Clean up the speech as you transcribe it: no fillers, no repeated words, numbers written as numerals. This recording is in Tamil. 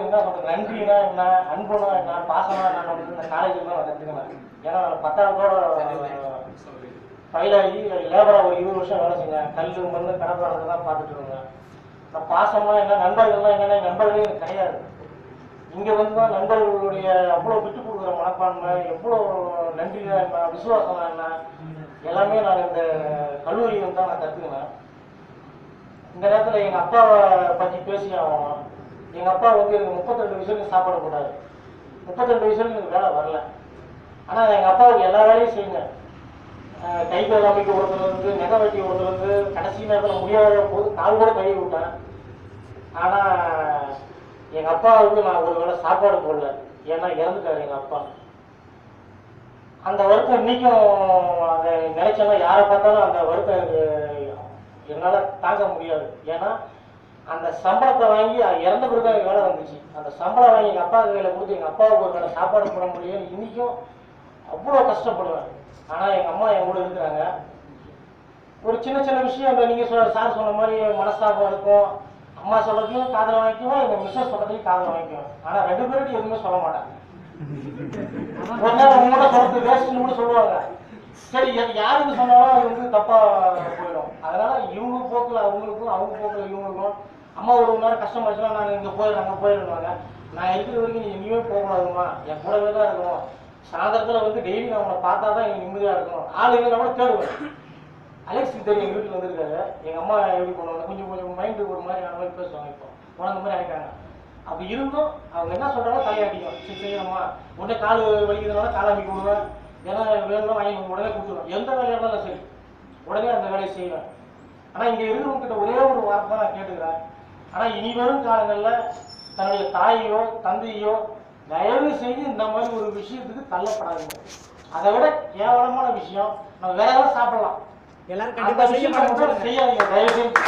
என்ன சொல்றது, நன்றினா என்ன, அன்புனா என்ன, பாசமா என்ன இந்த காலேஜில் தான் கற்றுக்கினேன். ஏன்னா 10ஆவதோட ஃபைலாகி லேபராக ஒரு 20 வருஷம் வேலை செஞ்சேன். கல் மண் கடப்பாடத்தை தான் பார்த்துட்டு இருந்தேன். நான் பாசமா என்ன, நண்பர்கள்லாம் என்னென்ன நண்பர்களே எனக்கு கிடையாது. இங்கே வந்து தான் நண்பர்களுடைய அவ்வளோ விட்டு கொடுக்குற மனப்பான்மை, எவ்வளோ நன்றினா என்ன, விசுவாசம் என்ன, எல்லாமே நான் இந்த கல்லூரி வந்து தான் நான் கற்றுக்கினேன். இந்த நேரத்தில் எங்கள் அப்பாவை பற்றி பேசி ஆகணும். எங்கள் அப்பா வந்து எனக்கு 32 வயசுக்கு சாப்பிடக்கூடாது. 32 வயசுல எனக்கு வேலை வரல. ஆனால் எங்கள் அப்பாவுக்கு எல்லா வேலையும் செய்யுங்க. கை கால் அமைக்க ஒருத்தர் நகை வெட்டி ஒருத்தர் கடைசி நேரத்தில் முடியாத போது கால் கூட கழுவி விட்டேன். ஆனால் எங்கள் அப்பாவுக்கு நான் ஒரு வேளை சாப்பாடு போடல. ஏன்னா இறந்துட்டாரு எங்கள் அப்பா. அந்த வருத்தம் இன்னைக்கும் அதை நினைச்சேன்னா யாரை பார்த்தாலும் அந்த வருத்தம் எனக்கு என்னால் தாங்க முடியாது. ஏன்னா அந்த சம்பளத்தை வாங்கி இறந்த பிறகு எனக்கு வேலை வந்துச்சு. அந்த சம்பளம் வாங்கி எங்கள் அப்பா கையில் கொடுத்து எங்கள் அப்பாவுக்கு ஒரு வேலை சாப்பாடு போட முடியும். இன்றைக்கும் அவ்வளோ கஷ்டப்படுவேன். ஆனால் எங்கள் அம்மா என் கூட இருக்கிறாங்க. ஒரு சின்ன சின்ன விஷயம் அந்த நீங்கள் சார் சொன்ன மாதிரி மனஸ்தாபம் இருக்கும். அம்மா சொல்கிறதையும் காதில் வாங்கிக்குவோம், எங்கள் மிஸ்ஸஸ் சொல்கிறதையும் காதில் வாங்கிக்குவோம். ஆனால் 2 பேருக்கு எதுவுமே சொல்ல மாட்டாங்க. ஒரு நேரம் உங்களோட சொல்கிறது வேஸ்ட்டுன்னு கூட சொல்லுவாங்க. சரி, யாருக்கு சொன்னாலும் அது வந்து தப்பாக போயிடும். அதனால் இவங்க போக்கில் அவங்களுக்கும், அவங்க போக்கில் இவங்களுக்கும். அம்மா ஒரு நேரம் கஷ்டமாச்சுன்னா நான் இங்கே போயிடுறேன், அங்கே போயிடுவாங்க. நான் இருக்கிற வரைக்கும் நீ எங்கேயுமே போகக்கூடாதுமா, என் கூடவே தான் இருக்கணும். சாயந்தரத்தில் வந்து டெய்லி நான் அவனை பார்த்தா தான் எனக்கு நிம்மதியாக இருக்கணும். ஆள் இல்லைன்னா கூட தேடுவேன். அலெக்ஸுக்கு தெரியும், எங்கள் வீட்டில் வந்துருக்காரு. எங்கள் அம்மா எப்படி பண்ணுவாங்க, கொஞ்சம் கொஞ்சம் மைண்டு ஒரு மாதிரி அந்த மாதிரி பேசுவாங்க. இப்போ குழந்தை மாதிரி ஆகிட்டாங்க. அப்படி இருந்தும் அவங்க என்ன சொல்கிறாலும் தலையாட்டிக்கும். சரி செய்யணுமா, உடனே கால் வலிக்கிறதுனால காலை அமைக்க விடுவேன். ஏன்னா வேணும்னா வாங்கி உடனே கொடுத்துருவேன். எந்த வேலையாக இருந்தாலும் சரி உடனே அந்த வேலையை செய்வேன். ஆனால் இங்கே இருக்கிறவங்ககிட்ட ஒரே ஒரு வார்த்தை தான் நான் கேட்டுக்கிறேன். ஆனால் இனி வரும் காலங்களில் தன்னுடைய தாயையோ தந்தையோ தயவு செய்து இந்த மாதிரி ஒரு விஷயத்துக்கு தள்ளப்படாதுங்க. அதை விட கேவலமான விஷயம் நம்ம வேற ஏதாவது சாப்பிடலாம். எல்லாரும் கண்டிப்பாக செய்யாதீங்க தயவு செய்து.